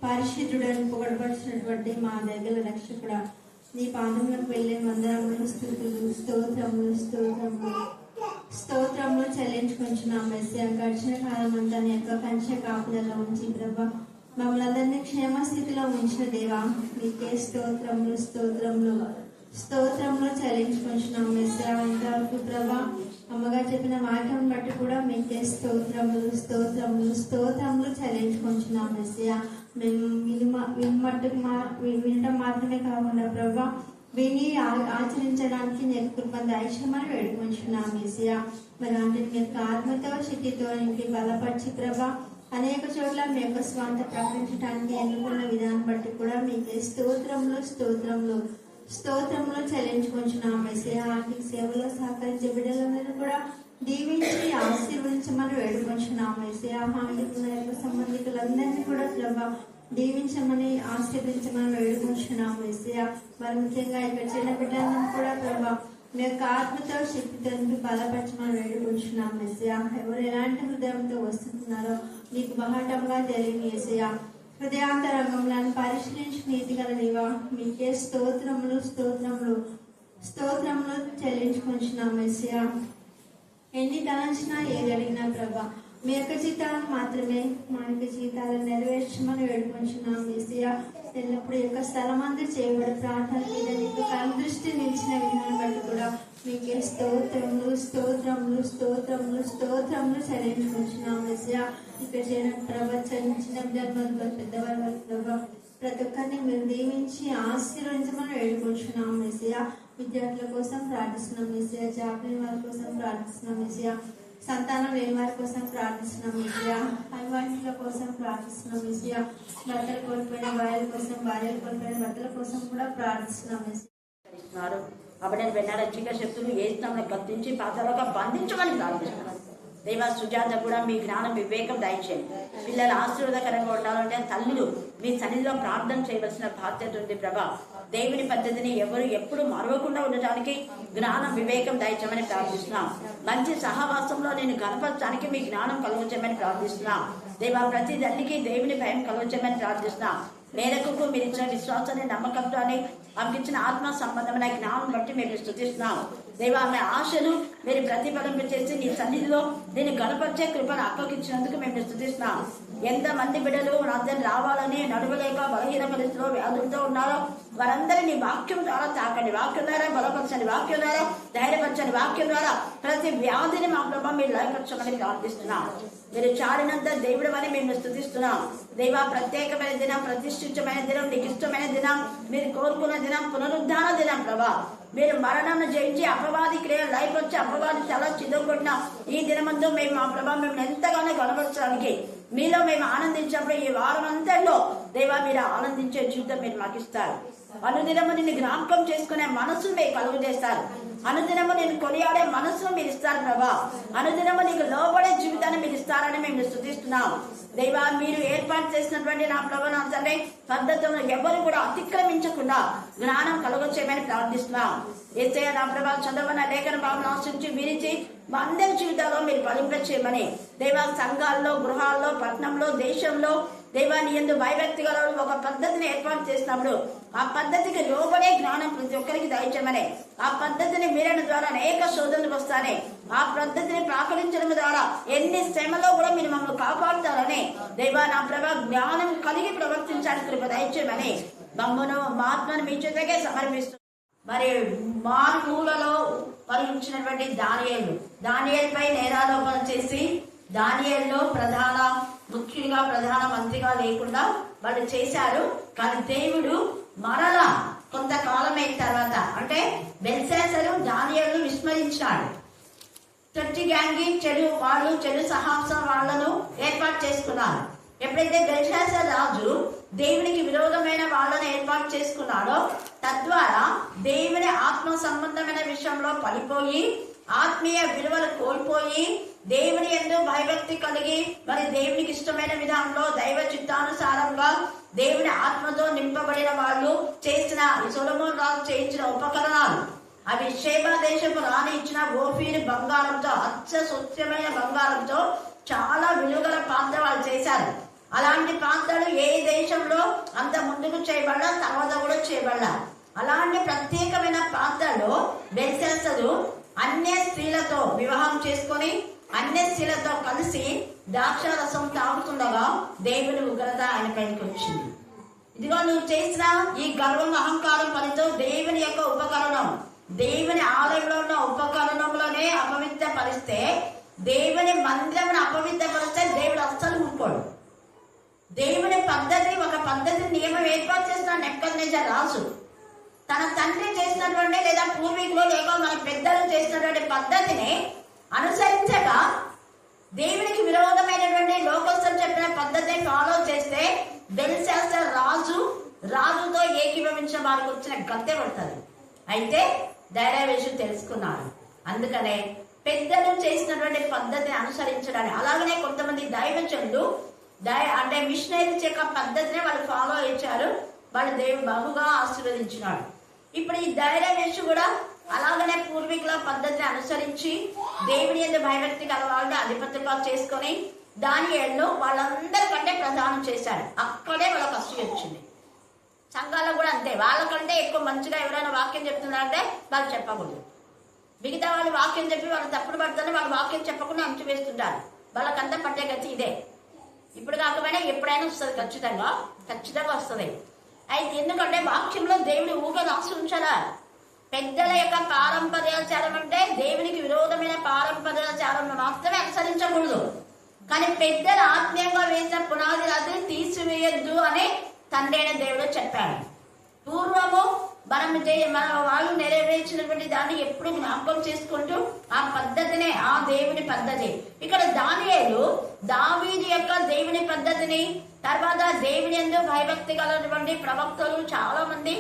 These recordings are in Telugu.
పరిశుద్ధుడని పొగడపరిచినటువంటి మా దగ్గర రక్షకుడా, నీ పాదములకు వెళ్ళే వందనములు, స్తుతులు, స్తోత్రములు స్తోత్రములు స్తోత్రములు చెల్లించుకుంటున్నాం. మెస్సియా, గడిచిన కాలం అంతా నీ యొక్క కంచె కాపుదలో ఉంచి ప్రభా మమ్మల్ని అందరినీ క్షేమస్థితిలో ఉంచిన దేవా, నీకే స్తోత్రములు స్తోత్రములు స్తోత్రములు చెల్లించుకుంటున్నాం. మెస్సియా, ఇంతవరకు ప్రభా అమ్మగా చెప్పిన వాక్యం బట్టి కూడా మీకే స్తోత్రములు స్తోత్రములు స్తోత్రములు చెల్లించుకుంటున్నాం. మెస్సియా, మేము వినటం మాత్రమే కాకుండా ప్రభా విని ఆచరించడానికి నేను కృప దయచేయమని వేడుకుంటున్నాం. మెస్సియా, మరి అంటే మీ యొక్క ఆత్మతో శక్తితో ఇంటి బలపరిచి ప్రభా అనేక చోట్ల మీ యొక్క స్వాంత ప్రకటించడానికి ఎన్నుకున్న విధానం బట్టి కూడా మీకే స్తోత్రములు స్తోత్రములు స్తోత్రములు చెల్లించుకుంటున్నాం. మెస్సియా, ఆర్థిక సేవలో సహకరించే బిడ్డలందరూ కూడా దీవించి ఆశీర్వదించమని వేడుకుంటున్నాం. మెస్సియా, హానికుల యొక్క సంబంధికులందరినీ కూడా ప్రభా దీవించమని ఆశీర్వదించమని వేడుకుంటున్నాం. మెస్సియా, మరి ముఖ్యంగా ఇక్కడ చిన్న బిడ్డలను కూడా ప్రభా మీ యొక్క ఆత్మతో శక్తితో బలపరచమని వేడుకుంటున్నాం. మెస్సియా, ఎవరు ఎలాంటి హృదయంతో వస్తున్నారో నీకు బహటంగా తెలియని యేసయ్యా, హృదయాంతరంగంలను పరిశీలించి నీతి గల దేవా, మీకే స్తోత్రములు స్తోత్రములు స్తోత్రములు చెల్లించుకుంటున్నాం. మెస్సియా, ఎన్ని తలంచినా ఏది అడిగినా ప్రభా మీ యొక్క జీతాలను మాత్రమే మా యొక్క జీతాలను నెరవేర్చమని వేడుకుంటున్నాం. మెస్సియా, ఎల్లప్పుడు యొక్క స్థలమందు చేయబడి ప్రార్థన మీద నీకు దృష్టి నిలిచిన విధానం బట్టి కూడా మీకే స్తోత్రములు స్తోత్రములు స్తోత్రములు స్తోత్రములు చెల్లించుకుంటున్నాం. మెస్సియా, ఇక్కడ చేయడం ప్రవచన జన్మలో పెద్దవాళ్ళ ప్రభా ప్రతి ఒక్కరిని మీరు దీవించి ఆశీర్వదించమని వేడుకుంటున్నాం. మెస్సియా, విద్యార్థుల కోసం ప్రార్థిస్తున్నాం. మెస్సియా, జాబ్ లేని వారి కోసం ప్రార్థిస్తున్నాం. మెస్సియా, సంతానం లేని వారి కోసం ప్రార్థిస్తున్నాం. మెస్సియా, అవివాహితుల కోసం ప్రార్థిస్తున్నాం. మెస్సియా, భర్తలు కోల్పోయిన భార్యల కోసం, భార్యలు కోల్పోయిన భర్తల కోసం కూడా ప్రార్థిస్తున్నాం. మెస్సియా, అప్పుడే వెన్నాడు చీకటి శక్తులు ఏ స్థానంలో కత్తించి పాత్రలుగా బంధించమని ప్రార్థిస్తున్నాను. దేవా, సుజాత కూడా మీ జ్ఞానం వివేకం దయచేయండి. పిల్లలు ఆశీర్వాదకరంగా ఉండాలంటే తల్లులు మీ సన్నిధిలో ప్రార్థన చేయవలసిన బాధ్యత ఉంది. ప్రభా, దేవుని పద్ధతిని ఎవరు ఎప్పుడు మరవకుండా ఉండటానికి జ్ఞానం వివేకం దయచేయమని ప్రార్థిస్తున్నాం. మంచి సహవాసంలో నేను కనపరచడానికి మీ జ్ఞానం కలుగచేయమని ప్రార్థిస్తున్నాం. దేవా, ప్రతి తల్లికి దేవుని భయం కలుగచేయమని ప్రార్థిస్తున్నాం. మేరకు మీరు ఇచ్చిన విశ్వాసాన్ని నమ్మకంతో ఆమెకి ఇచ్చిన ఆత్మ సంబంధమైన జ్ఞానం బట్టి మేము స్తుతిస్తున్నాం. దేవా, ఆమె ఆశను మీరు ప్రతిఫలింప చేసి నీ సన్నిధిలో దీన్ని గణపరిచే కృపను అప్పగించినందుకు మేము స్తుతిస్తున్నాం. ఎంతమంది బిడ్డలు నాతో రావాలని నడవలేక బలహీన పరిస్థితిలో వ్యాధులతో ఉన్నారో వారందరినీ నీ వాక్యం ద్వారా తాకండి, వాక్యం ద్వారా బలపరచండి, వాక్యం ద్వారా ధైర్యపరచండి, వాక్యం ద్వారా ప్రతి వ్యాధిని మా ప్రభావం మీరు లయపరచమని ప్రార్థిస్తున్నాం. మీరు చాడినంత దేవుడు అని మేము స్తుతిస్తున్నాం. దేవా, ప్రత్యేకమైన దినం, ప్రతిష్ఠితమైన దినం, నీకు ఇష్టమైన దినం, మీరు కోరుకున్న దినం, పునరుద్ధాన దినం. ప్రభా, మీరు మరణంను జయించి అపవాది క్రియ లైఫ్ వచ్చి అపవాది చాలా చిదగొట్టిన ఈ దినమందు మేము మా ప్రభావం మేము ఎంతగానో కనబరచడానికి మీలో మేము ఆనందించినప్పుడు ఈ వారం అంతలో దేవా మీరు ఆనందించే జీవితం మీరు మాకు ఇస్తారు. అనుదినము నిన్ను జ్ఞాపకం చేసుకునే మనసు మీరు కలుగు చేస్తారు. అనుదినము నేను కొనియాడే మనసును మీరు ఇస్తారు. ప్రభా, అనుదినము నీకు లోబడే జీవితాన్ని మీరు ఇస్తారని మేము స్తుతిస్తున్నాం. దేవా, మీరు ఏర్పాటు చేసినటువంటి నా ప్రభా నా తండ్రి పద్ధతులను ఎవరు కూడా అతిక్రమించకుండా జ్ఞానం కలుగొచ్చేయమని ప్రార్థిస్తున్నాం. యేసయ్య, నా ప్రభా చదవన లేఖన భావన ఆశించి మీరిచి మా అందరి జీవితాల్లో మీరు ఫలింపచేయమని దేవా, సంఘాల్లో, గృహాల్లో, పట్టణంలో, దేశంలో దేవా నీ యందు భయభక్తి గల ఒక పద్ధతిని ఏర్పాటు చేసినప్పుడు ఆ పద్ధతికి లోబడే జ్ఞానం ప్రతి ఒక్కరికి దయచేయమని, ఆ పద్ధతిని మీరణ ద్వారా అనేక శోధనలు వస్తానే ఆ పద్ధతిని ప్రాకరించడం ద్వారా ఎన్ని శ్రమలో కూడా మీరు మమ్మల్ని కాపాడుతారని దేవా నా ప్రభా జ్ఞానం కలిగి ప్రవర్తించడానికి కృప దయచేయమని మమ్మను మా ఆత్మను మీ చేతకే సమర్పిస్తూ మరి మారుమూలలో పరిహించినటువంటి దానియేలుపై నేరారోపణ చేసి దానియేలులో ముఖ్యంగా ప్రధాన మంత్రిగా లేకుండా వాళ్ళు చేశారు. కానీ దేవుడు మరలా కొంతకాలం అయిన తర్వాత అంటే బెల్షాజరు దానియేలును విస్మరించాడు. తొట్టి గ్యాంగి చెడు సాహసం వాళ్లను ఏర్పాటు చేసుకున్నారు. ఎప్పుడైతే బెల్షాజర్ రాజు దేవునికి విరోధమైన వాళ్ళని ఏర్పాటు చేసుకున్నాడో తద్వారా దేవుని ఆత్మ సంబంధమైన విషయంలో పడిపోయి ఆత్మీయ విలువలు కోల్పోయి దేవుని యందు భయభక్తి కలిగి మరి దేవునికి ఇష్టమైన విధానంలో దైవ చిత్తానుసారంగా దేవుని ఆత్మతో నింపబడిన వాళ్ళు చేసిన సొలొమోను రాజు చేయించిన ఉపకరణాలు అవి షేబా దేశపు రాణి ఇచ్చిన ఓఫీర్ బంగారంతో స్వచ్ఛమైన బంగారంతో చాలా విలువగల పాత్ర వాళ్ళు చేశారు. అలాంటి ప్రాంతాలు ఏ దేశంలో అంత ముందుకు చేయబడ్డా తర్వాత కూడా చేయబడ్డా. అలాంటి ప్రత్యేకమైన ప్రాంతాల్లో బెల్షస్సరు అన్య స్త్రీలతో వివాహం చేసుకొని అన్య స్త్రీలతో కలిసి ద్రాక్షారసం తాగుతుండగా దేవుని ఉగ్రత ఆయన పైకి వచ్చింది. ఇదిగో నువ్వు చేసిన ఈ గర్వం అహంకారం పనితో దేవుని యొక్క ఉపకరణం, దేవుని ఆలయంలో ఉన్న ఉపకరణంలోనే అపవిత్రపరిస్తే, దేవుని మందిరమును అపవిత్రపరిస్తే దేవుడు అస్సలు ఊరుకోడు. దేవుని పద్ధతి, ఒక పద్ధతి నియమం ఏర్పాటు చేసిన నెబుకద్నెజర్ రాజు తన తండ్రి చేసినటువంటి లేదా పూర్వీకులు లేక మన పెద్దలు చేసినటువంటి పద్ధతిని అనుసరించక దేవునికి విరోధమైనటువంటి లోకస్తులు చెప్పిన పద్ధతిని ఫాలో చేస్తే బెల్షస్సరు రాజుతో ఏకీభవించిన వారికి వచ్చిన గద్దె పడుతుంది. అయితే దైర్యవేషు తెలుసుకున్నాడు. అందుకనే పెద్దలు చేసినటువంటి పద్ధతిని అనుసరించడానికి, అలాగనే కొంతమంది దైవజనులు అంటే మిషనరీస్ యొక్క పద్ధతిని వాళ్ళు ఫాలో చేశారు. వాళ్ళు దేవుడు బహుగా ఆశీర్వదించినాడు. ఇప్పుడు ఈ దైర్యవేషు కూడా అలాగనే పూర్వీకుల పద్ధతిని అనుసరించి దేవుని యందు భయభక్తి గల వాళ్ళని అధిపతిగా చేసుకొని దానియేలును వాళ్ళందరికంటే ప్రధానం చేశాడు. అక్కడే వాళ్ళకి అసూయ వచ్చింది. సంఘాల్లో కూడా అంతే, వాళ్ళకంటే ఎక్కువ మంచిగా ఎవరైనా వాక్యం చెప్తున్నారంటే వాళ్ళు చెప్పకూడదు. మిగతా వాళ్ళు వాక్యం చెప్పి వాళ్ళు తప్పుడు పడుతుంటే వాళ్ళు వాక్యం చెప్పకుండా అంచు వేస్తుంటారు. వాళ్ళకంతా పట్టే గతి ఇదే. ఇప్పుడు కాకపోయినా ఎప్పుడైనా వస్తుంది, ఖచ్చితంగా వస్తుంది. అయితే ఎందుకంటే వాక్యంలో దేవుని ఊగా రాసి ఉంచాలా. పెద్దల యొక్క పారంపర్యాచారం అంటే దేవునికి విరోధమైన పారంపర్యాచారం మాత్రమే అనుసరించకూడదు. కానీ పెద్దలు ఆత్మీయంగా వేసిన పునాది రాత్రి తీసివేయద్దు అని తండ్రి అయిన దేవుడు చెప్పాడు. పూర్వము మన వాళ్ళు నెరవేర్చినటువంటి దాన్ని ఎప్పుడు జ్ఞాపకం చేసుకుంటూ ఆ పద్ధతినే, ఆ దేవుని పద్ధతి. ఇక్కడ దానియేలు దావీదు యొక్క దేవుని పద్ధతిని, తర్వాత దేవుని యందు భయభక్తి గలటువంటి ప్రవక్తలు చాలా మంది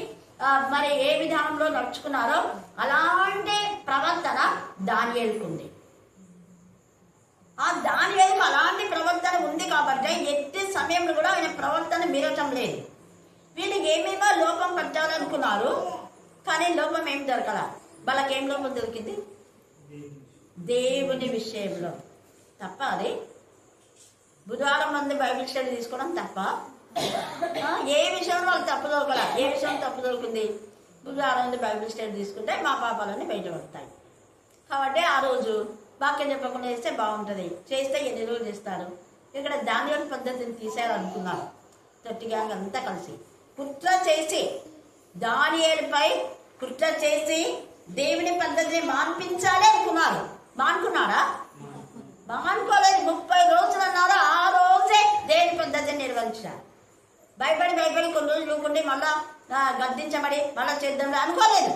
మరి ఏ విధానంలో నడుచుకున్నారో అలాంటి ప్రవర్తన దానియేలుకుంది. ఆ దానియేలుకు అలాంటి ప్రవర్తన ఉంది కాబట్టి ఎట్టి సమయంలో కూడా ఆయన ప్రవర్తన మీరటం లేదు. వీళ్ళకి ఏమేమో లోపం పట్టాలనుకున్నారు, కానీ లోపం ఏం దొరకల. వాళ్ళకి ఏం లోపం దొరికింది? దేవుని విషయంలో తప్ప. అది బుధవారం మంది బైబిల్ స్టడీ తీసుకోవడం తప్ప ఏ విషయంలో వాళ్ళు తప్పు దొరకల. ఏ విషయం తప్పు దొరికింది? బుధవారం మంది బైబిల్ స్టడీ తీసుకుంటే మా పాపాలన్నీ బయటపడతాయి. కాబట్టి ఆ రోజు వాక్యం చెప్పకుండా చేస్తే బాగుంటుంది, చేస్తే ఎన్ని రోజులు చేస్తారు. ఇక్కడ దానియేలు పద్ధతిని తీసేయాలనుకున్నారు. తొట్టి గ్యాంగ్ అంతా కలిసి కుట్ర చేసి దానియేలుపై కుట్ర చేసి దేవుని పద్ధతిని మాన్పించాలి అనుకున్నారు. మానుకున్నారా? మానుకోలేదు. 30 రోజులు అన్నారు. ఆ రోజే దేవుని పద్ధతిని నిర్వహించారు. భయపడి కొన్ని రోజులు చూకుంటే మళ్ళా గద్దించబడి మళ్ళా చేద్దాం అనుకోలేదు.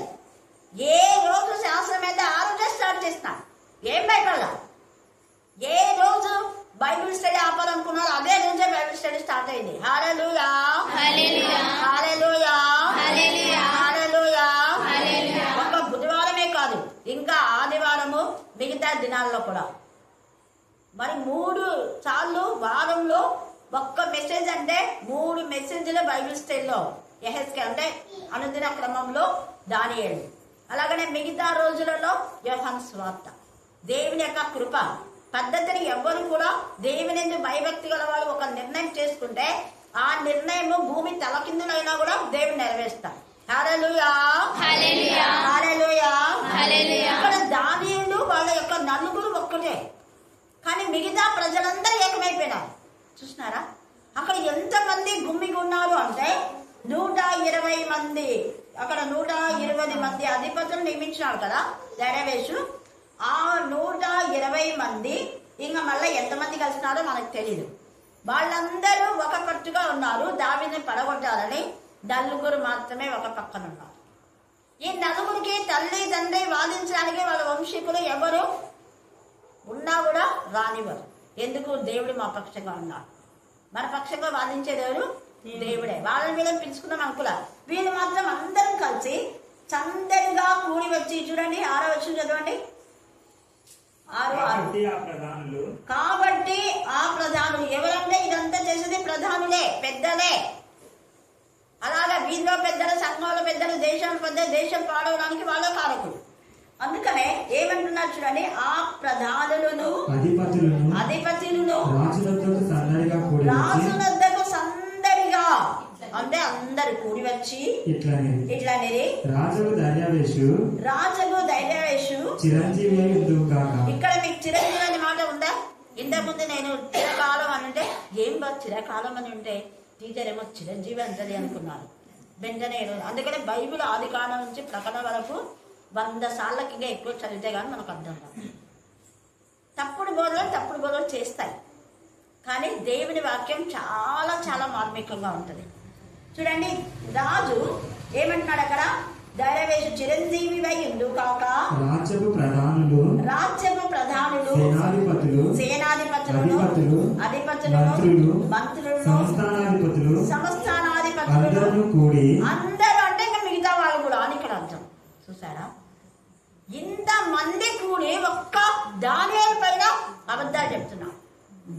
ఏ రోజు శాస్త్రం అయితే ఆ రోజే స్టార్ట్ చేస్తున్నారు. ఏం భయపడాల. ఏ రోజు బైబిల్ స్టడీ ఆపాలనుకున్నారు అదే రోజే బైబిల్ స్టడీ స్టార్ట్ అయింది. హల్లెలూయా, హల్లెలూయా, హల్లెలూయా, హల్లెలూయా, హల్లెలూయా. ఒక బుధవారమే కాదు, ఇంకా ఆదివారము, మిగతా దినాల్లో కూడా. మరి 3 సార్లు వారంలో ఒక్క మెసేజ్ అంటే 3 మెసేజ్లు బైబిల్ స్టైల్లో యెహెజ్కేలు అంటే అనుదిన క్రమంలో దానియేలు. అలాగనే మిగతా రోజులలో యోహాను సువార్త. దేవుని యొక్క కృప పద్ధతిని ఎవ్వరు కూడా దేవుని యందు భయభక్తి గల వాళ్ళు ఒక నిర్ణయం చేసుకుంటే ఆ నిర్ణయం భూమి తలకిందులైనా కూడా దేవుని నెరవేరుస్తారు. హల్లెలూయా, హల్లెలూయా, హల్లెలూయా, హల్లెలూయా. ఇక్కడ దానియేలు వాళ్ళ యొక్క నలుగురు ఒక్కటే, కానీ మిగతా ప్రజలందరూ ఏకమైపోయినారు. చూసినారా? అక్కడ ఎంతమంది గుమ్మిగా ఉన్నారు అంటే 120 మంది. అక్కడ 120 మంది అధిపతులు నియమించినాడు కదా దైర్యవేషు. ఆ 120 మంది ఇంకా మళ్ళీ ఎంతమంది కలిసినారో మనకు తెలియదు. వాళ్ళందరూ ఒక పట్టుగా ఉన్నారు దావీదుని పడగొట్టాలని. 9 మాత్రమే ఒక పక్కన ఉన్నారు. ఈ 9కి తల్లి తండ్రి వాదించడానికి వాళ్ళ వంశీకులు ఎవరు ఉన్నా కూడా రానివ్వరు. ఎందుకు? దేవుడు మా పక్షంగా ఉన్నాడు. మన పక్షంగా వాదించేది ఎవరు? దేవుడే. వాళ్ళని వీళ్ళని పిలుచుకున్నాం అనుకులా. వీళ్ళు మాత్రం అందరం కలిసి చందరిగా కూడి వచ్చి, చూడండి 6వ వచనం చదవండి. 6 కాబట్టి ఆ ప్రధానులు ఎవరంటే ఇదంతా చేసేది ప్రధానులే, పెద్దలే. అలాగే వీధిలో పెద్దలు, సంఘంలో పెద్దలు, దేశంలో పెద్దలు, దేశం పాడవడానికి వాళ్ళ కారకులు. అందుకనే ఏమంటున్నారు చూడండి, ఆ ప్రధానులను అధిపతులను రాజులతో సన్నడిగా కూడి రాజు వద్దకు సందడిగా అంటే అందరు కూడి వచ్చి ఇట్లనేది రాజుకు దర్యావేషు చిరంజీవి ఇక్కడ మీకు చిరంజీవి అనే మాట ఉందా? ఇంతకుముందు నేను చిరకాలం అని అంటే ఏం చిరకాలం అని ఉంటే టీచర్ ఏమో చిరంజీవి అంటది అనుకున్నాను. వెంటనే అందుకనే బైబిల్ ఆది కాలం నుంచి ప్రకటన వరకు 100 సార్లకి ఇంకా ఎక్కువ చదివితే కానీ మనకు అర్థం కాదు. తప్పుడు బోధలు చేస్తాయి, కానీ దేవుని వాక్యం చాలా చాలా మార్మికంగా ఉంటుంది. చూడండి, రాజు ఏమంటున్నాడు అక్కడ? దైరవేషు చిరంజీవి వైండు కాక రాజ్యపు ప్రధానులు సేనాధిపతులు మంత్రులు సంస్థానాధిపతులు అందరూ అంటే ఇంకా మిగతా వాళ్ళు కూడా అని ఇక్కడ అర్థం. చూసారా, ఇంత మంది కూడి ఒక్క దానియేలు పైన అబద్ధాలు చెప్తున్నా.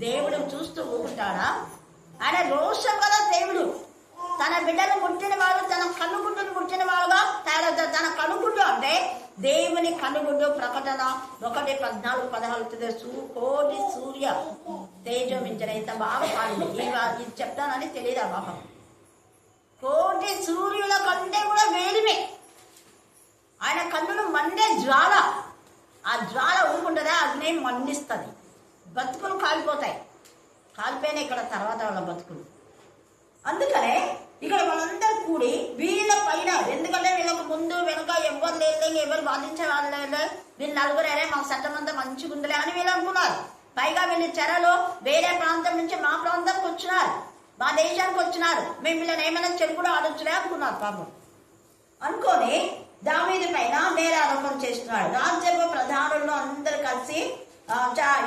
దేవుడు చూస్తూ ఊరుకుంటాడా? ఆయన రోషం గల దేవుడు. తన బిడ్డను పుట్టిన వాడు తన కనుగుడ్డును పుట్టిన వాడుగా తయారవుతాడు. తన కనుగుడ్డు అంటే దేవుని కనుగుడ్డు. ప్రకటన 1:14-16 కోటి సూర్య తేజోమించిన ఇంత బాగా పాడింది. ఇది చెప్తానని తెలియదు ఆ బాబా. కోటి సూర్యుల కంటే కూడా వేలిమే. ఆయన కన్నులు మండే జ్వాల. ఆ జ్వాల ఊరుకుంటుందా? అగ్ని మండిస్తుంది, బతుకులు కాలిపోతాయి. కాలిపోయినా ఇక్కడ తర్వాత వాళ్ళ బతుకులు. అందుకనే ఇక్కడ వాళ్ళందరూ కూడి వీళ్ళ పైన, ఎందుకంటే వీళ్ళకు ముందు వెనుక ఎవరు లేదు, ఎవరు బాధించే వాళ్ళు లేదు, వీళ్ళు నలుగురే మా చట్టం అంతా మంచిగా ఉందిలే అని వీళ్ళు అనుకున్నారు. పైగా వీళ్ళు చెరలో వేరే ప్రాంతం నుంచి మా ప్రాంతానికి వచ్చినారు, మా దేశానికి వచ్చినారు, మేము వీళ్ళని ఏమైనా చెడు కూడా ఆడొచ్చులే అనుకున్నారు పాపం. అనుకొని దావీదు పైన నేరారోపణ చేస్తున్నాడు. రాజ్యపు ప్రధానులు అందరు కలిసి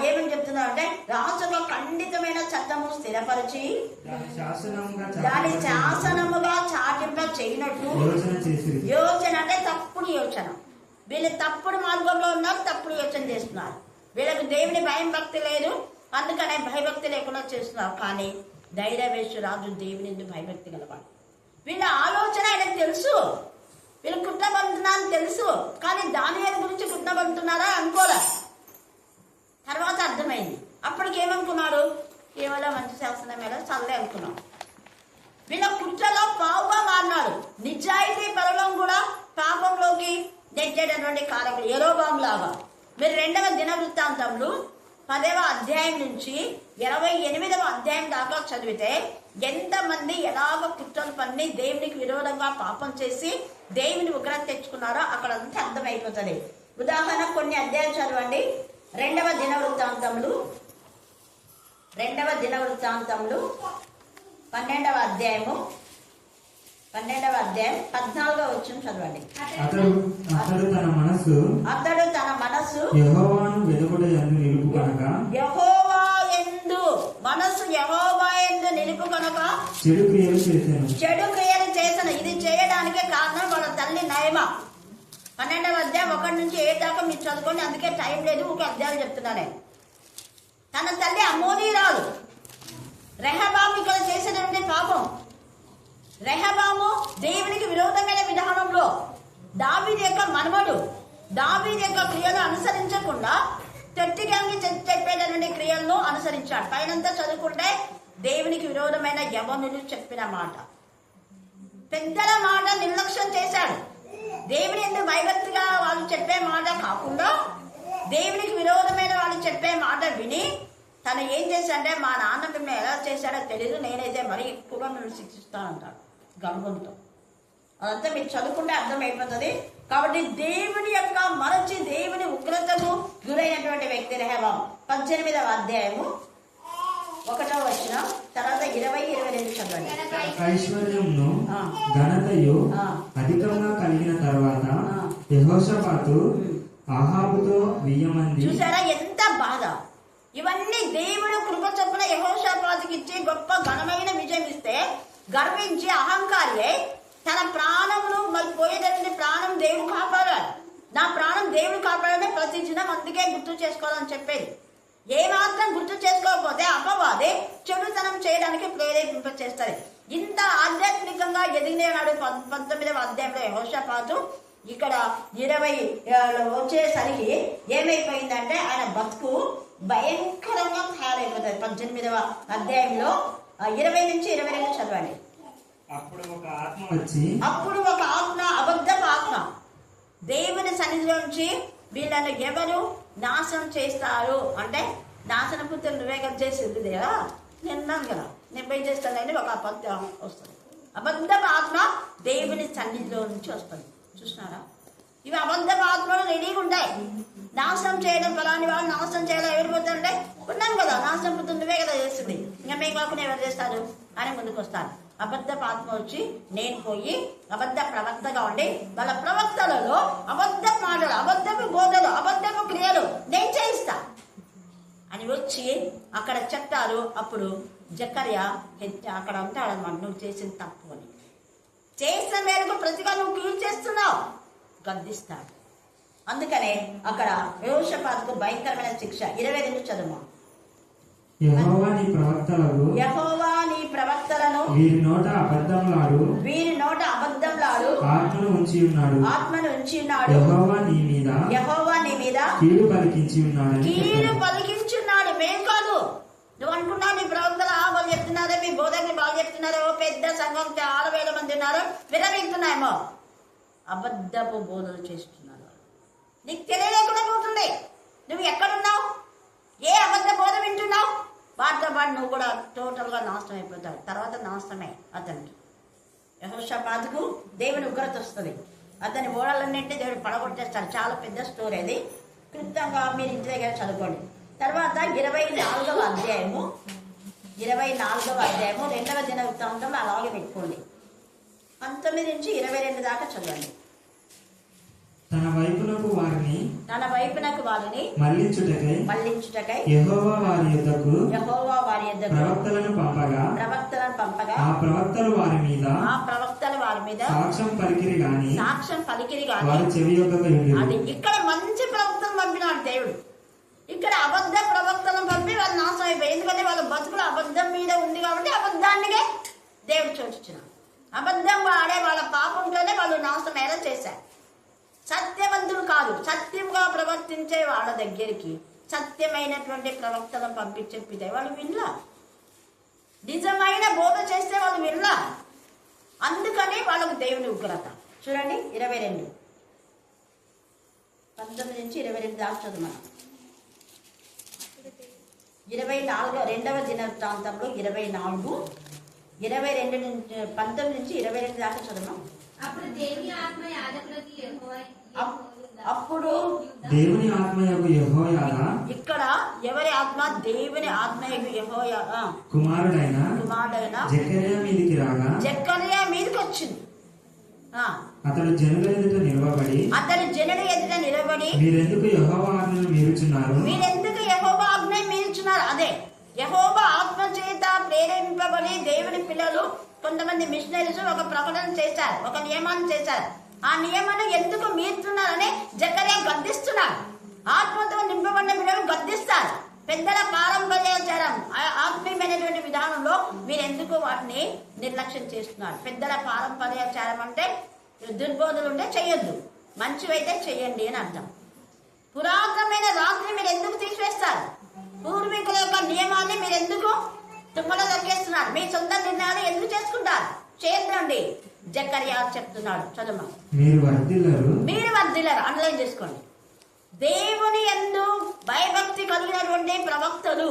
ఏమని చెప్తున్నారు అంటే, రాజుగా ఖండితమైన చట్టము స్థిరపరిచి దాని శాసనముగా చాటింప చేయనట్టు యోచన అంటే తప్పుడు యోచన. వీళ్ళు తప్పుడు మార్గంలో ఉన్నారు, తప్పుడు యోచన చేస్తున్నారు. వీళ్ళకి దేవుని భయం భక్తి లేదు, అందుకనే భయభక్తి లేకుండా చేస్తున్నారు. కానీ దైరవేషు రాజు దేవుని భయభక్తి గలవాడు. వీళ్ళ ఆలోచన ఆయనకు తెలుసు, వీళ్ళు కుట్రపడుతున్నారని తెలుసు, కానీ దానియేలు గురించి కుట్రపడుతున్నారా అనుకోలే. తర్వాత అర్థమైంది. అప్పటికి ఏమనుకున్నాడు? కేవలం మంచి శాసనం మీద చల్లే అనుకున్నాం. వీళ్ళ కుట్రలో పావుగా మారినాడు. నిజాయితీ పరలం కూడా పాపంలోకి నెట్టేటటువంటి కారకుడు యెరోబాము లాగా. మీరు 2వ దినవృత్తాంతములు 10వ అధ్యాయం నుంచి 28వ అధ్యాయం దాకా చదివితే ఎంతమంది ఎలాగ కుట్రలు పన్ని దేవునికి విరోధంగా పాపం చేసి దేవుని ఉగ్రత తెచ్చుకున్నారో అక్కడ అంతా అర్థమైపోతుంది. ఉదాహరణ కొన్ని అధ్యాయాలు చదవండి. 2వ దినవృత్తాంతములు 12వ అధ్యాయం 14వ వచనం చదవండి. అతడు తన మనస్సు యెహోవా యందు నిలుపు కనుక చెడు క్రియలు చేసను. ఇది చేయడానికి కారణం వాళ్ళ తల్లి నయమ. 12వ అధ్యాయం 1 నుంచి 7 దాకా మీరు చదువుకోండి, అందుకే టైం లేదు, ఒక అధ్యాయం చెప్తున్నానే. తన తల్లి అమోనీరాలు రెహబాము ఇక్కడ చేసేటువంటి పాపం. రెహబాము దేవునికి విరోధమైన విధానంలో దావీదు యొక్క మనవడు. దావీదు యొక్క క్రియలు అనుసరించకుండా తొట్టిగంగి చెప్పేటటువంటి క్రియలను అనుసరించాడు. పైనంతా చదువుకుంటే దేవునికి విరోధమైన యవనులు చెప్పిన మాట, పెద్దల మాట నిర్లక్ష్యం చేశాడు. దేవుని ఎందుకు భయభక్తిగా వాళ్ళు చెప్పే మాట కాకుండా దేవునికి విరోధమైన వాళ్ళు చెప్పే మాట విని తను ఏం చేశాడంటే, మా నాన్న మిమ్మల్ని ఎలా చేశాడో తెలియదు, నేనైతే మరీ ఎక్కువగా మిమ్మల్ని శిక్షిస్తానంటాడు గర్వంతో. అదంతా మీరు చదువుకుంటే అర్థమైపోతుంది. కాబట్టి దేవుని యొక్క మరచి దేవుని ఉగ్రతకు గురైనటువంటి వ్యక్తి రెహబాము. 18వ అధ్యాయము 1వ వచనం, తర్వాత 20-22 చదవండి. ఐశ్వర్యమును ఘనతయు అధికంగా కలిగిన తర్వాత యెహోషాపాతు అహాబుతో 1000 మంది. చూసారా ఎంత బాధ! ఇవన్నీ దేవుడు కృప చొప్పున యెహోషాపాతుకి ఇచ్చి గొప్ప ఘనమైన విజయం ఇస్తే గర్వించి అహంకారియే తన ప్రాణమును మరి పోయేటటువంటి ప్రాణం దేవుడు కాపాడాడు. నా ప్రాణం దేవుడు కాపాడనే ప్రతి దినం అందుకే గుర్తు చేసుకోవాలని చెప్పేది. ఏ మాత్రం గుర్తు చేసుకోకపోతే అపవాదే చెడుతనం చేయడానికి ప్రేరేపింప చేస్తుంది. ఇంత ఆధ్యాత్మికంగా ఎదిగినాడు 19వ అధ్యాయంలో యెహోషాపాతు. ఇక్కడ 20 వచ్చేసరికి ఏమైపోయిందంటే ఆయన బతుకు భయంకరంగా తయారైపోతుంది. 18వ అధ్యాయంలో 20 నుంచి 22 చదవండి. అప్పుడు ఒక ఆత్మ వచ్చి, అప్పుడు ఒక ఆత్మ, అబద్ధపు ఆత్మ దేవుని సన్నిధిలోంచి వీళ్ళని ఎవరు నాశనం చేస్తారు అంటే, నాశన పుత్రులు నువ్వే కదా చేసింది కదా, నేను ఉన్నాను కదా, నేను పోయి చేస్తానని ఒక అబద్ధం వస్తుంది. అబద్ధపు ఆత్మ దేవుని సన్నిధిలో నుంచి వస్తుంది. చూసినారా? ఇవి అబద్ధపు ఆత్మలు రెడీగా ఉంటాయి. నాశనం చేయడం, ఫలాని వాళ్ళు నాశనం చేయాలి. ఎవరు పోతారంటే, ఉన్నాం కదా, నాశనం పుత్రులు నువ్వే కదా చేస్తుంది, ఇంకా మేము కాకుండా ఎవరు చేస్తారు అని ముందుకు వస్తారు. అబద్ధపు ఆత్మ వచ్చి, నేను పోయి అబద్ధ ప్రవక్తగా ఉండి వాళ్ళ ప్రవక్తలలో అబద్ధ మాటలు, అబద్ధపు బోధలు, అబద్ధపు క్రియలు నేను చేయిస్తా అని వచ్చి అక్కడ చెప్తారు. అప్పుడు జకర్యా అక్కడ అంటాడు అన్నమాట, నువ్వు చేసిన తప్పు అని. చేసిన మేరకు ప్రతిగా నువ్వు కీడు చేస్తున్నావు, గద్దిస్తాడు. అందుకనే అక్కడ యెహోషాపాతుకు భయంకరమైన శిక్ష. 22 చదువు. యెహోవా నీ ప్రవక్తలకు, యెహోవా నీ ప్రవక్తలను వీరి నోట అబద్ధములాడు ఆత్మను ఉంచి ఉన్నాడు. యెహోవా నీ మీద కీడు పలికించి ఉన్నాడని పలికించున్నాడు. మేం కాదు, నువ్వు అనుకున్నావు నీ ప్రవక్తలు వాళ్ళు చెప్తున్నారో, మీ బోధకులు బాగా చెప్తున్నారో, పెద్ద సంఘం 6,000 మంది ఉన్నారు, విరమిస్తున్నాయేమో. అబద్ధపు బోధలు చేస్తున్నారు. నీకు తెలియలేకుండా పోతుంది. నువ్వు ఎక్కడున్నావు, ఏ అబద్ధ బోధ వింటున్నావు, వాటితో పాటు నువ్వు కూడా టోటల్గా నాశనం అయిపోతావు. తర్వాత నాశనమే అతనికి. యెహోషాపాతుకు దేవుని ఉగ్రత వస్తుంది. అతని ఓడలన్నింటి దేవుడు పడగొట్టేస్తాడు. చాలా పెద్ద స్టోరీ అది, క్లుప్తంగా మీరు ఇంటి దగ్గర చదువుకోండి. తర్వాత 24వ అధ్యాయము 2వ దినవృత్తాంతం అలాగే పెట్టుకోండి. 19 నుంచి 22 దాకా చదవండి. తన వైపునకు వారిని మళ్ళించుటకై యెహోవా వారి యొద్దకు ప్రవక్తలను పంపగా ఆ ప్రవక్తలు వారి మీద సాక్ష్యం పలికిరి గాని వారు చెవి యొక్కగా అది ఇక్కడ మంచి ప్రవక్తలు పంపినాడు దేవుడు. ఇక్కడ అబద్ధ ప్రవక్తలను పంపి వాళ్ళు నాశనం అయిపోయి. ఎందుకంటే వాళ్ళ బతుకులు అబద్ధం మీద ఉంది కాబట్టి అబద్ధానికే దేవుడు చోటిచ్చినాడు. అబద్ధం ఆడే వాళ్ళ పాపంతోనే వాళ్ళు నాశనం ఎలా చేశారు. సత్యవంతులు కాదు, సత్యంగా ప్రవర్తించే వాళ్ళ దగ్గరికి సత్యమైనటువంటి ప్రవక్తలను పంపించే పిదే వాళ్ళు వినలా. నిజమైన బోధ చేస్తే వాళ్ళు వినలా. అందుకని వాళ్ళకు దేవుని ఉగ్రత. చూడండి 22 19 నుంచి 22 దాకా చదువు. 2వ దినవృత్తాంతంలో 24 22 నుంచి 19 నుంచి 22 దాకా చదువు. అప్పుడు దేవుని ఆత్మ యెహోయాదా, ఇక్కడ ఎవరి ఆత్మ? దేవుని ఆత్మ యెహోయాదా కుమారుడైన జకర్యా మీదికి వచ్చింది. అతడు జనుల ఎదుట నిలబడి మీరెందుకు యెహోవా ఆజ్ఞను మీరుచున్నారు? అదే యెహోవా ఆత్మ చేత ప్రేరేపింపబడి దేవుని పిల్లలు కొంతమంది మిషనరీస్ ఒక ప్రకటన చేశారు, ఒక నియమాన్ని చేశారు. ఆ నియమాన్ని ఎందుకు మీరుతున్నారని జకర్యా గద్దిస్తున్నాడు. ఆత్మతో నింపబడిన పిల్లలు గద్దిస్తారు. పెద్దల పారంపర్యాచారం, ఆత్మీయమైనటువంటి విధానంలో మీరు ఎందుకు వాటిని నిర్లక్ష్యం చేస్తున్నారు? పెద్దల పారంపర్యాచారం అంటే దుర్బోధలు ఉంటే చెయ్యొద్దు, మంచివైతే చెయ్యండి అని అర్థం. పురాతనమైన రాత్రి మీరు ఎందుకు తీసివేస్తారు? పూర్వీకుల యొక్క నియమాన్ని మీరు ఎందుకు తుమ్మలో దొరికేస్తున్నారు? మీ సొంత నిర్ణయాలు ఎందుకు చేసుకుంటారు? చేయద్దండి. జకర్యా చెప్తున్నాడు, చదువు. మీరు వర్ధిల్లరు, అండర్లైన్ చేసుకోండి. దేవుని యందు భయభక్తి కలిగినటువంటి ప్రవక్తలు,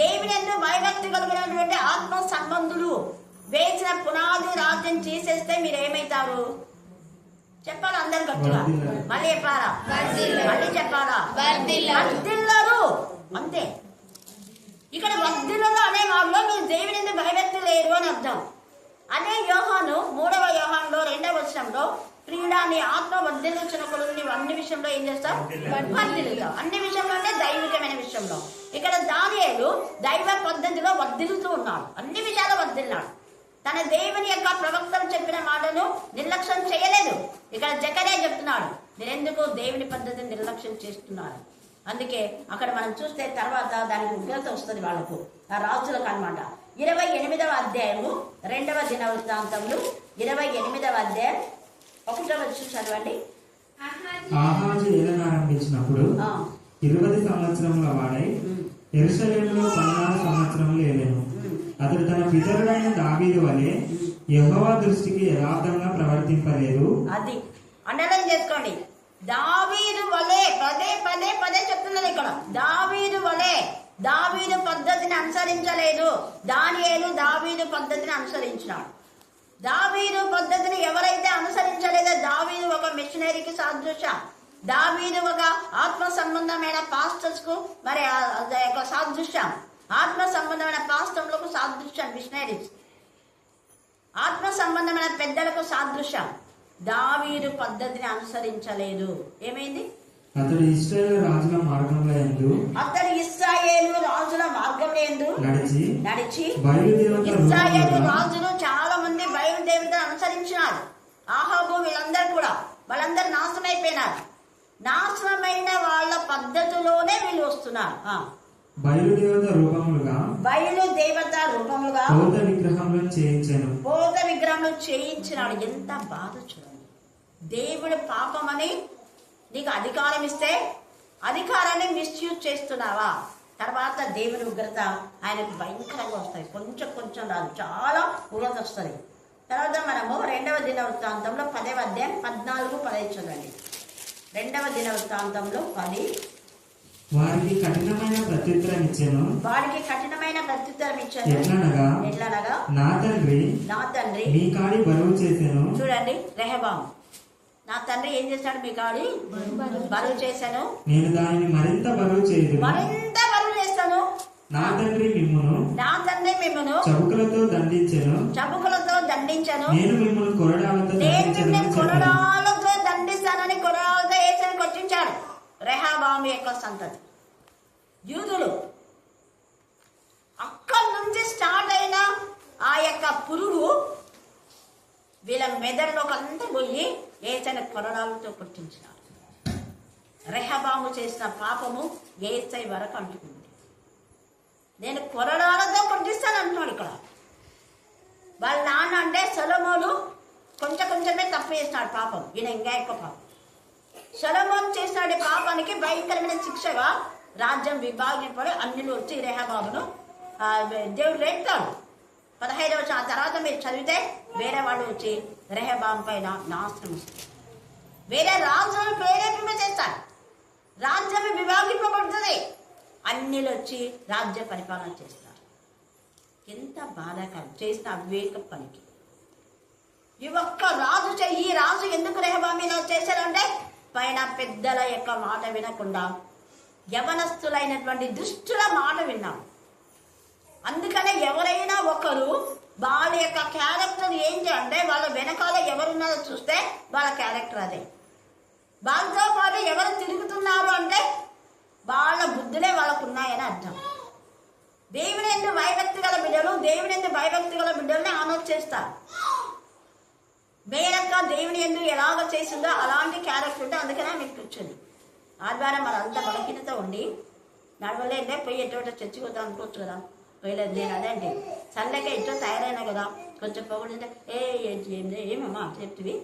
దేవుని యందు భయభక్తి కలిగినటువంటి ఆత్మ సంబంధులు వేసిన పునాది రాజ్యం చేసేస్తే మీరు ఏమైతారు? చెప్పాలి అందరు గట్టిగా. మళ్ళీ చెప్పాలా? మళ్ళీ చెప్పాలా? వర్ధిల్లరు. అంతే. ఇక్కడ వర్ధిల్లరు అనే వాళ్ళలో మీరు దేవుని యందు భయభక్తి లేరు అని అర్థం. అదే యోహాను 3వ యోహానులో 2వ వచనంలో, ప్రియుడా నీ ఆత్మ వర్ధిల్లుచున్న కొలది నీవు అన్ని విషయంలో ఏం చేస్తావు? వర్ధిల్లుతావు. అన్ని విషయంలో అంటే దైవికమైన విషయంలో. ఇక్కడ దానియేలు దైవ పద్ధతిలో వర్ధిల్లుతూ ఉన్నాడు, అన్ని విషయాలు వర్ధిల్లాడు. తన దేవుని యొక్క ప్రవక్తలు చెప్పిన మాటను నిర్లక్ష్యం చేయలేదు. ఇక్కడ జకర్యా చెప్తున్నాడు, మీరెందుకు దేవుని పద్ధతిని నిర్లక్ష్యం చేస్తున్నారు? అందుకే అక్కడ మనం చూస్తే తర్వాత దానికి ఉగ్రత వస్తుంది వాళ్ళకు, ఆ రాజులకు అన్నమాట. 28వ అధ్యాయము 2వ దినవృత్తాంతములు 28వ అధ్యాయం 1వ వచనం చదవండి. ఆహాజు ఏలనారంభించినప్పుడు 20 సంవత్సరముల వాడై యెరూషలేములో 16 సంవత్సరములు ఏలెను. అతడు తన పితరుడైన దావీదు వలె యెహోవా దృష్టికి యథార్థంగా ప్రవర్తింపలేదు. అది అండర్లైన్ చేసుకోండి. దావీదు వలె, పదే పదే పదే చెప్తున్నది ఇక్కడ. దావీదు వలె, దావీదు పద్ధతిని అనుసరించలేదు. దానియేలు దావీదు పద్ధతిని అనుసరించినాడు. దావీదు పద్ధతిని ఎవరైతే అనుసరించలేదో, దావీదు ఒక మిషనరీకి సాదృశ్యం, దావీదు ఒక ఆత్మ సంబంధమైన పాస్టర్స్ కు మరి ఒక సాదృశ్యం, ఆత్మ సంబంధమైన పాస్టర్లకు సాదృశ్యం, మిషనరీస్ ఆత్మ సంబంధమైన పెద్దలకు సాదృశ్యం. దావీదు పద్ధతిని అనుసరించలేదు. ఏమైంది? అతడు ఇశ్రాయేలు రాజుల మార్గంలో యందు అతడు ఇశ్రాయేలు రాజుల మార్గంలో యందు నడిచి ఇశ్రాయేలు రాజులు చాలా మంది బయలుదేవిని అనుసరించినారు. ఆహాబు వీళ్ళందరూ కూడా, వాళ్ళందరూ నాశనం అయిపోయినారు. నాశనమైన వాళ్ళ పద్ధతిలోనే వీళ్ళు వస్తున్నారు. బయలుదేవత రూపములుగా పోత విగ్రహంలో చేయించినాడు. ఎంత బాధ చూడండి. దేవుడు పాపమని నీకు అధికారం ఇస్తే అధికారాన్ని మిస్యూజ్ చేస్తున్నావా? తర్వాత దేవుని ఉగ్రత ఆయనకు భయంకరంగా వస్తాయి. కొంచెం కొంచెం రాదు, చాలా ఉగ్రత వస్తుంది. తర్వాత మనము 2వ దినవృత్తాంతంలో 10వ అధ్యాయం 14-15 చదవండి. 2వ దినవృత్తాంతంలో 10. వారికి కఠినమైన ప్రత్యుత్తరం ఇచ్చాను. ఎట్లనగా నా తండ్రి మీ కాడి బరువు చేశాను. చూడండి, రెహబాము, నా తండ్రి ఏం చేశాడు? మీ కాడి బరువు చేశాను, నేను దానిని మరింత బరువు చేస్తాను. నా తండ్రి మిమ్మును చబుకులతో దండించెను. నేను మిమ్మల్ని కొరడాలతో దండిస్తానని కొరడాలతో ఏసని కొట్టించాడు. రెహబాము యొక్క సంతతి యూదులు. అక్కడి నుంచి స్టార్ట్ అయిన ఆ యొక్క పురుగు వీళ్ళ మెదడులోకి అంతా పోయి ఏసైన కొరడాలతో కొట్టించినారు. రెహబాము చేసిన పాపము ఏసై వరకు అంటుకుంది. నేను కొరడాలతో కొట్టిస్తాను అంటున్నాడు ఇక్కడ. వాళ్ళ నాన్న అంటే సొలొమోను కొంచెమే తప్పు చేసినాడు పాపం. ఈయన ఇంకా ఎక్కువ పాపం. సొలొమోను చేసిన పాపానికి భయంకరమైన శిక్షగా రాజ్యం విభాగింపడి అన్నిలు వచ్చి రెహబామును దేవుడు రేపుతాడు. 15వ ఆ తర్వాత మీరు చదివితే వేరే వాళ్ళు వచ్చి రెహబాము పైన నాశనం వస్తుంది. వేరే రాజులను ప్రేరేపింప చేస్తారు. రాజ్యం విభాగింపబడుతుంది. అన్నిలు వచ్చి రాజ్య పరిపాలన చేస్తారు. ఎంత బాధాకరం చేసిన అవివేక పనికి. ఈ ఒక్క రాజు ఈ రాజు ఎందుకు రెహబాము ఇలా చేశారంటే పైన పెద్దల యొక్క మాట వినకుండా యవనస్తులైనటువంటి దుష్టుల మాట విన్నాం. అందుకనే ఎవరైనా ఒకరు వాళ్ళ యొక్క క్యారెక్టర్ ఏంటి అంటే వాళ్ళ వెనకాల ఎవరున్నారో చూస్తే వాళ్ళ క్యారెక్టర్ అదే. వాళ్ళతో పాటు ఎవరు తిరుగుతున్నారు అంటే వాళ్ళ బుద్ధులే వాళ్ళకు ఉన్నాయని అర్థం. దేవుని యందు భయభక్తి గల బిడ్డల్ని ఆనోట్ చేస్తారు. మేరక్క దేవుని యందు ఎలాగ చేసిందో అలాంటి క్యారెక్టర్ ఉంటే అందుకనే మీకు వచ్చింది. ఆ ద్వారా మనంతా బలహీనత ఉండి నడవలేదే పోయి ఎటో చచ్చిపోతాం అనుకోవచ్చు కదా. పోయలేదు. నేను అదే అంటే సండేకే ఎటో తయారైనా కదా, కొంచెం పొగడుంటే ఏమమ్మా చెప్తివి.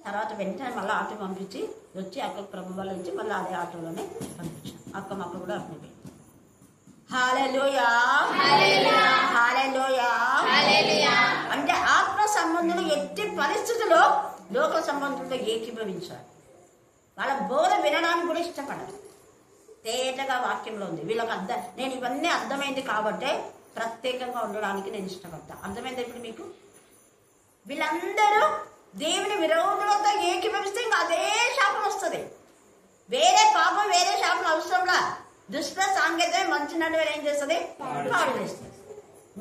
తర్వాత వెంటనే మళ్ళీ ఆటో పంపించి వచ్చి అక్కకు ప్రభు వల్ల ఇచ్చి మళ్ళీ అదే ఆటోలోనే పంపించాను. అక్క మాకు కూడా అర్థమైంది. హల్లెలూయా, హల్లెలూయా. అంటే ఆత్మ సంబంధులు ఎట్టి పరిస్థితుల్లో లోక సంబంధులతో ఏకీభవించారు. వాళ్ళ బోధ వినడానికి కూడా ఇష్టపడరు. తేటగా వాక్యంలో ఉంది. వీళ్ళకి నేను ఇవన్నీ అర్థమైంది కాబట్టి ప్రత్యేకంగా ఉండడానికి నేను ఇష్టపడతా. అర్థమైంది ఇప్పుడు మీకు? వీళ్ళందరూ దేవుని విరోధులతో ఏకీభవిస్తే ఇంకా అదే శాపం వస్తుంది. వేరే పాపం వేరే శాపం అవసరంలా. దుష్ట సాంకేతిక మంచి నడువేలు ఏం చేస్తుంది? పాడు చేస్తుంది.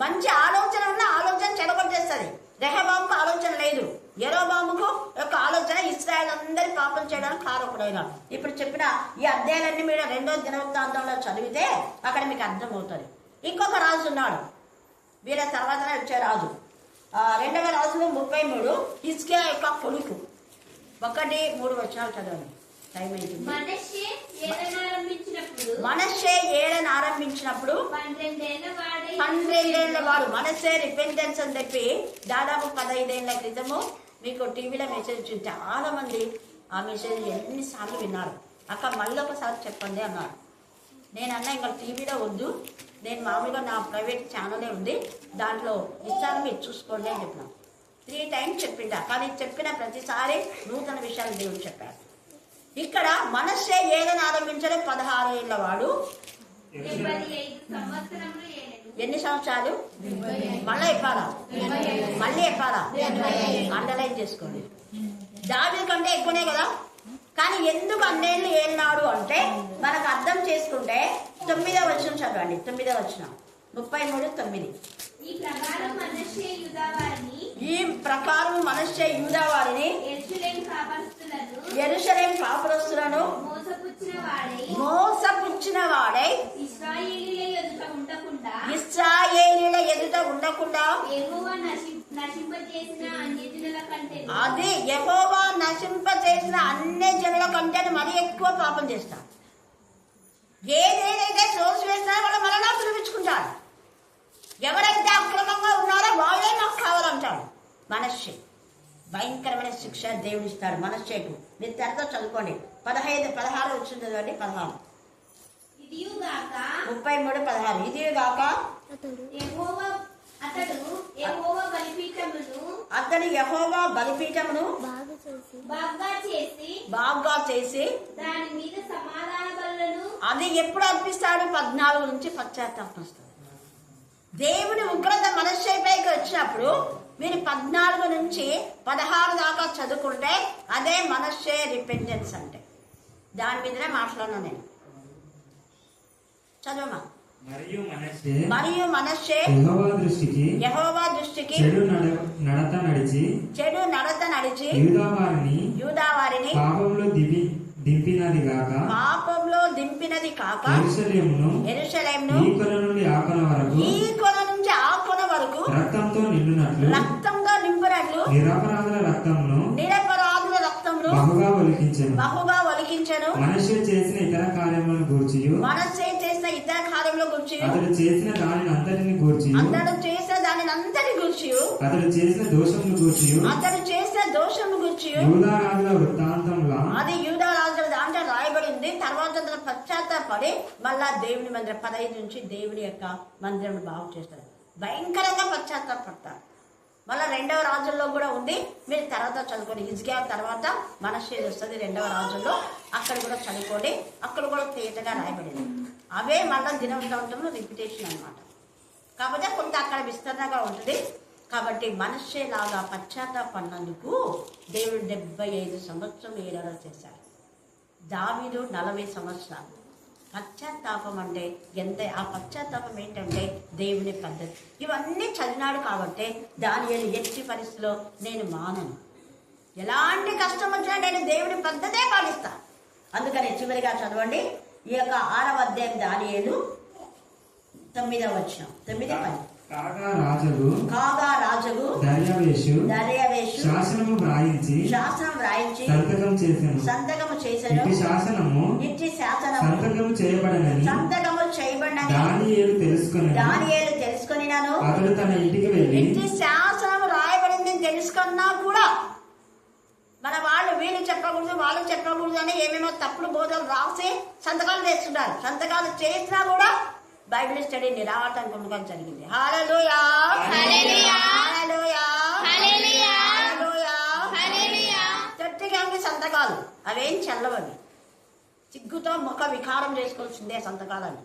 మంచి ఆలోచన ఉన్న ఆలోచన చెడగొట్టేస్తుంది. రెహబాముకు ఆలోచన లేదు. యెరోబాముకు యొక్క ఆలోచన ఇశ్రాయేలు అందరి పాపం చేయడానికి కారకుడైనాడు. ఇప్పుడు చెప్పిన ఈ అధ్యాయాలన్నీ మీరు 2వ దినవృత్తాంతంలో చదివితే అక్కడ మీకు అర్థమవుతుంది. ఇంకొక రాజు ఉన్నాడు. వీళ్ళ తర్వాతనే వచ్చే రాజు 2వ రాజులు 33 హిజ్కియా యొక్క కొడుకు. 1-3 వచనాలు చదవండి. టైం అయింది. మనష్షే ఏలన ఆరంభించినప్పుడు 12 ఏళ్ల వాడు. మనష్షే రిపెంటెన్స్ అని చెప్పి దాదాపు 15 ఏళ్ల క్రితము మీకు టీవీలో మెసేజ్ వచ్చింది. చాలా మంది ఆ మెసేజ్ ఎన్నిసార్లు విన్నారు. అక్క మళ్ళీ ఒకసారి చెప్పండి అన్నారు. నేను అన్నా ఇంకా టీవీలో వద్దు, నేను మామూలుగా నా ప్రైవేట్ ఛానలే ఉంది, దాంట్లో ఇస్తాను, మీరు చూసుకోండి అని చెప్పిన. 3 times చెప్పిండ. కానీ చెప్పిన ప్రతిసారి నూతన విషయాలు దేవుడు చెప్పారు. ఇక్కడ మనస్సే ఏదని ఆరంభించలే 16 ఏళ్ళ వాడు. ఎన్ని సంవత్సరాలు? మళ్ళీ చెప్పాలా? అండర్లైన్ చేసుకోండి. దావీదు కంటే ఎక్కువనే కదా. కానీ ఎందుకు అన్నేళ్ళు ఏళ్ళనాడు అంటే మనకు అర్థం చేసుకుంటే 9వ వచనం చదవండి. 9వ వచనం 33:9. ఈ ప్రకారం మనష్షే యూదా వారిని యెరూషలేము కాపురస్తులను మోసపుచ్చిన వాడై ఇశ్రాయేలీయుల ఎదుట ఉండకుండా అది యెహోవా నశింపచేసిన అన్ని జనుల కంటే మరీ ఎక్కువ పాపం చేస్తాడు. ఏదేదైతే సోర్స్ వేస్తారో వాళ్ళు మరలా పిలిపించుకుంటారు. ఎవరైతే అక్రమంగా ఉన్నారో వాళ్ళే నాకు కావాలంటాడు. మనష్షే భయంకరమైన శిక్ష దేవుడు ఇస్తాడు మనష్షేకు. మీరు తెరతో చదువుకోండి. 16 వచ్చింది చదవండి. 16 33:16. ఇదిగాక అతడు యెహోవా బలిపీఠమును బాగా చేసి దాని మీద సమాధాన బలులను అది ఎప్పుడు అర్పిస్తాడు? 14 నుంచి పశ్చాత్తాపం వస్తుంది. దేవుని ఉగ్రత మనష్షేపైకి వచ్చినప్పుడు మీరు 14 నుంచి 16 దాకా చదువుకుంటే అదే మనష్షే రిపెంటెన్స్ అంటే. దాని మీదనే మాట్లాడినా నేను. చదవమా. మరియు మనష్షే యెహోవా దృష్టికి చెడు నడత నడిచి యూదా వారిని పాపంలో దింపినది కాక యెరూషలేమును ఈ కొన నుంచి ఆ కొన వరకు రక్తంతో నింపునట్లు నిరపరాధుల రక్తమును బహుగా ఒలికించెను. మనష్షే చేసిన ఇతర కార్యములను గూర్చియు అతడు చేసిన దానిని అంతటిని గూర్చియు అతడు చేసిన దోషమును గూర్చియు యూదా రాజుల వృత్తాంతంలా అది యూదా రాజుల దాంట్లో రాయబడింది. తర్వాత పశ్చాత్తాపడి మళ్ళా దేవుని మందిరం 15 నుంచి దేవుని యొక్క మందిరం బాగు చేస్తారు. భయంకరంగా పశ్చాత్తాపడతారు. మళ్ళీ 2వ రాజుల్లో కూడా ఉంది. మీరు తర్వాత చదువుకోండి. హిజ్కియా తర్వాత మనష్షే వస్తుంది 2వ రాజుల్లో. అక్కడ కూడా చదువుకోండి. అక్కడ కూడా తేటగా రాయబడింది. అవే మళ్ళీ దినవృత్తాంతంలో రిపిటేషన్ అన్నమాట. కాకపోతే కొంత అక్కడ విస్తరణగా ఉంటుంది. కాబట్టి మనష్షే లాగా పశ్చాత్తాపడినందుకు దేవుడు 75 సంవత్సరం ఏడాది చేశాడు. దావీదు 40 సంవత్సరాలు. పశ్చాత్తాపం అంటే ఎంత, ఆ పశ్చాత్తాపం ఏంటంటే దేవుని పద్ధతి. ఇవన్నీ చదివినాడు కాబట్టి దానియేలు ఎట్టి పరిస్థితిలో నేను మానను, ఎలాంటి కష్టం వచ్చినా నేను దేవుని పద్ధతే పాటిస్తా. అందుకని చివరిగా చదవండి ఈ యొక్క 6వ అధ్యాయం దానియేలు 9వ వచనం 9-10. కాగా రాజుకు దర్యావేషు శాసనం వ్రాయించి సంతకము చేసెను. ఇట్టి శాసనము సంతకము చేయబడినని దానియేలు తెలుసుకొనినాను. అతడు తన ఇంటికి వెళ్ళి ఇట్టి శాసనము రాయబడింది తెలుసుకున్నా కూడా మన వాళ్ళు వీళ్ళు చెప్పకూడదు వాళ్ళు చెప్పకూడదు అని ఏమేమో తప్పుడు బోధలు రాసి సంతకాలు చేస్తున్నారు. సంతకాలు చేసినా కూడా బైబిల్ స్టడీ నిరాటంకంగా జరిగింది. హల్లెలూయా హల్లెలూయా హల్లెలూయా హల్లెలూయా హల్లెలూయా. చట్టిగాంగి సంతకాలు అవేం చల్లవని సిగ్గుతో ముఖ వికారం చేసుకోవాల్సిందే సంతకాలని.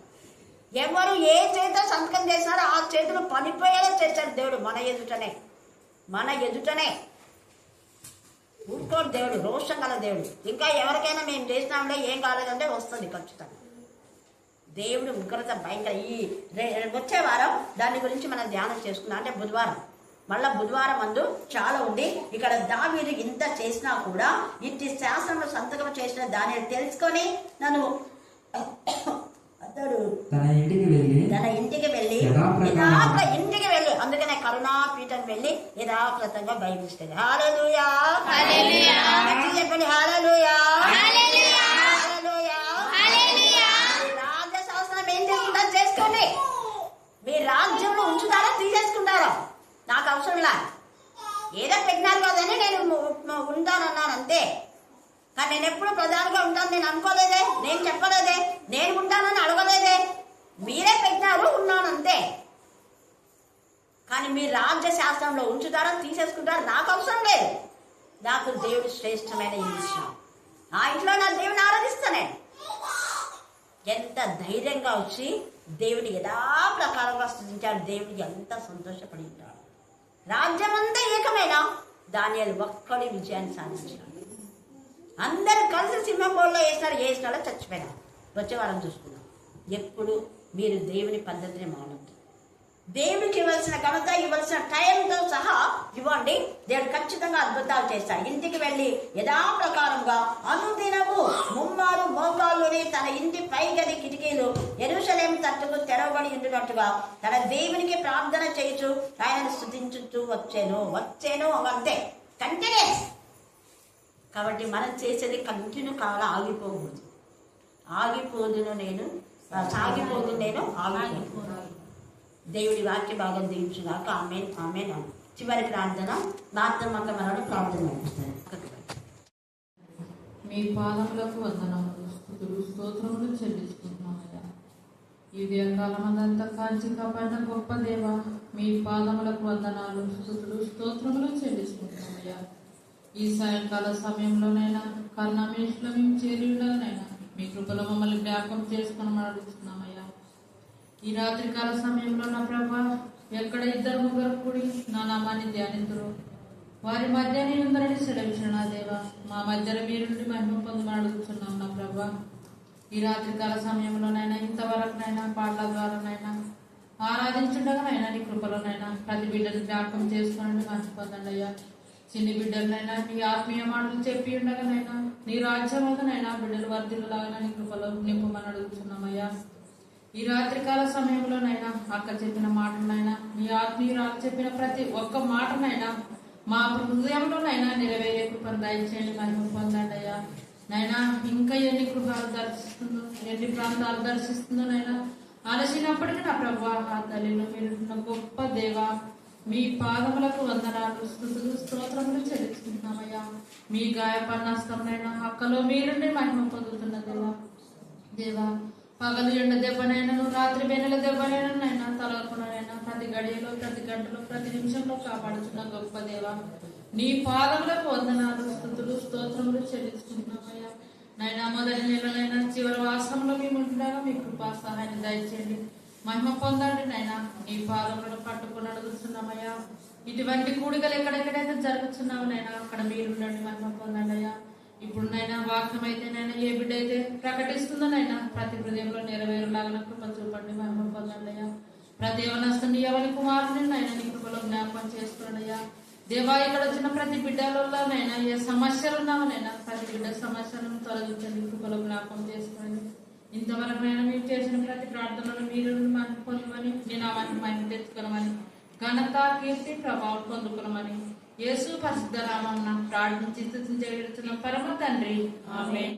ఎవరు ఏ చేతితో సంతకం చేశారో ఆ చేతులు పడిపోయేలా చేశారు దేవుడు మన ఎదుటనే. ఊరుకోడు దేవుడు, రోషం గల దేవుడు. ఇంకా ఎవరికైనా మేము చేసినాంలే ఏం కాలేదంటే వస్తుంది ఖచ్చితంగా. దేవుడు ఉగ్రత భయంకర. ఈ వచ్చే వారం దాని గురించి మనం ధ్యానం చేసుకున్నాం. అంటే బుధవారం, మళ్ళా బుధవారం అందు చాలా ఉంది. ఇక్కడ దావీదు ఇంత చేసినా కూడా ఇట్టి శాసనంలో సంతకం చేసిన దాన్ని తెలుసుకొని నన్ను అతడు తన ఇంటికి వెళ్ళి అందుకనే కరుణాపీఠం వెళ్ళి యథాప్రతంగా బైబిల్ స్టడీ. హల్లెలూయా హల్లెలూయా చెప్పండి. హల్లెలూయా హల్లెలూయా హల్లెలూయా. రాజ్యశాస్త్రం ఏం చేసుకుంటారో చేసుకోండి. మీ రాజ్యంలో ఉంచుతారా తీసేసుకుంటారా నాకు అవసరంలా. ఏదో పెట్టినారు కదని నేను ఉంటానన్నాను అంతే. కానీ నేను ఎప్పుడు ప్రధానిగా ఉంటాను నేను అనుకోలేదే, నేను చెప్పలేదే, నేను ఉంటానని అడగలేదే. మీరే పెట్టినారు, ఉన్నాను అంతే. కానీ మీరు రాజ్య శాస్త్రంలో ఉంచుతారా, తీసేసుకుంటారా, నాకు అవసరం లేదు. నాకు దేవుడు శ్రేష్టమైన ఇల్లు ఇచ్చాడు. ఆ ఇంట్లో నా దేవుని ఆరాధిస్తానే. ఎంత ధైర్యంగా వచ్చి దేవుని యథాప్రకారంగా స్థుతించాడు. దేవుడికి ఎంత సంతోషపడి ఉంటాడు. రాజ్యమంతా ఏకమైనా దానియేలు ఒక్కడి విజయాన్ని సాధించాడు. అందరు కలిసి సింహం బోల్లో వేసినాడో చచ్చిపోయినా. వచ్చే వారం చూసుకున్నాం. ఎప్పుడు మీరు దేవుని పద్ధతిని మానద్దు. దేవుడికి ఇవ్వాల్సిన ఘనత, ఇవ్వాల్సిన టైంతో సహా ఇవ్వండి. దేవుడు ఖచ్చితంగా అద్భుతాలు చేస్తాడు. ఇంటికి వెళ్ళి యథాప్రకారంగా అనుదినము ముమ్మారు మోకాళ్ళుని తన ఇంటి పైగది కిటికీలు యెరూషలేము తట్టుకు తెరవబడి ఉండినట్టుగా తన దేవునికి ప్రార్థన చేయుచు ఆయనను స్తుతించుతూ వచ్చేను అంతే. కంటిన్యూస్. కాబట్టి మనం చేసేది కంటిన్యూ కావాలా, ఆగిపోకూడదు. సాగిపోదు నేను ఆగిపోదు. దేవుడి వాక్య భాగం దీవించుగాక. ఆమేన్ ఆమేన్. చివరి ప్రార్థన నాత్మక మనను ప్రార్థన నడిపిస్తారు. మీ పాదములకు వందనములు, స్తుతులు, స్తోత్రములు చెల్లిస్తున్నామయ్యా. ఈ ఉదయకాలమంతా కాంచి కాపాడిన గొప్ప దేవ, మీ పాదములకు వందనాలు, స్తుతులు, స్తోత్రములు చెల్లిస్తున్నామయ్యా. ఈ సాయంకాల సమయంలోనైనా కరుణామేషులో మేము చేరి ఉండగానైనా మీ కృపలో మమ్మల్ని జ్ఞాపకం చేసుకుని అడుగుతున్నామయ్యా. ఈ రాత్రికాల సమయంలో నా ప్రభా, ఎక్కడ 2-3 కూడి నా నామాన్ని ధ్యానింతురు వారి మధ్య నేనుందరని సెలవించిన నా దేవ, మా మధ్యలో మీరుండి మహిమ పొందమని అడుగుతున్నాం నా ప్రభా. ఈ రాత్రికాల సమయంలోనైనా ఇంతవరకునైనా పాటల ద్వారానైనా ఆరాధించుండగానైనా నీ కృపలోనైనా ప్రతి బిడ్డను జ్ఞాపకం చేసుకుని మహిమ పొందండి అయ్యా. చిన్ని బిడ్డలనైనా నీ ఆత్మీయ మాటలు చెప్పి ఉండగానైనా నీ రాజ్యమోదనైనా బిడ్డలు వర్ధిల్లాగా నీ కృపలో నింపమని అడుగుతున్నామయ్యా. ఈ రాత్రికాల సమయంలోనైనా అక్క చెప్పిన మాటలనైనా నీ ఆత్మీయురాలు చెప్పిన ప్రతి ఒక్క మాటనైనా మా హృదయంలోనైనా నెరవేరే కృపను దయచేయండి, మహిమ పొందండి అయ్యా. నైనా ఇంకా ఎన్ని గృహాలు దర్శిస్తుందో, ఎన్ని ప్రాంతాలు దర్శిస్తుందో నైనా అలసినప్పటికీ నా ప్రభా, ఆ తల్లిలో మీరు గొప్ప దేవ, మీ పాదములకు వందనాలు, స్తుతులు, స్తోత్రములు చెల్లిస్తున్నామయ్యా. మీ గాయపన్నస్తంనైనా అక్కలో మీరుండి మహిమ పొందుతున్న దేవా, పగలు ఎండ దెబ్బనైనా రాత్రి వెన్నెల దెబ్బనైనా తలకునైనా ప్రతి గడియలో, ప్రతి గంటలో, ప్రతి నిమిషంలో కాపాడుతున్న గొప్ప దేవ, నీ పాదములకు వందనాలు, స్తుతులు, స్తోత్రములు చెల్లిస్తున్నామయ్యా. నైనా మొదటి నెలలైనా చివరి వాసంలో మేము ఉండగా మీ కృపా సహాయాన్ని దయచేయండి, మహిమ పొందండి. నైనా నీ పాదములను పట్టుకుని అడుగుతున్నామయ్యా. ఇటువంటి కూడికలు ఎక్కడెక్కడైతే జరుగుతున్నావు నైనా అక్కడ మీరుండండి, మహిమ పొందండి అయ్యా. ఇప్పుడు నైనా వాక్యం అయితేనైనా ఏ బిడ్డ అయితే ప్రకటిస్తుందో నైనా ప్రతి హృదయంలో నెరవేరులాగా కృప చూపండి, మహిమ పొందండి అయ్యా. ప్రతి యవనస్తుని యవని కుమారుని నైనా నీ కృపలో జ్ఞాపకం చేసుకోండి అయ్యా. దేవా, ఇక్కడ వచ్చిన ప్రతి బిడ్డలలోనైనా ఏ సమస్యలు ఉన్నామనైనా ప్రతి బిడ్డ సమస్యలను తొలగించండి, కృపలో జ్ఞాపకం చేసుకోండి. ఇంతవరకు నైనా మీరు చేసిన ప్రతి ప్రార్థనలు మీరు మహిమ పొందమని, నేను అవన్నీ మహిమ తెచ్చుకోనమని, ఘనత, కీర్తి, ప్రభావం పొందుకునమని యేసు పరిశుద్ధ నామమున ప్రార్థించి స్తుతించి వేడుచున్న పరమ తండ్రి, ఆమేన్.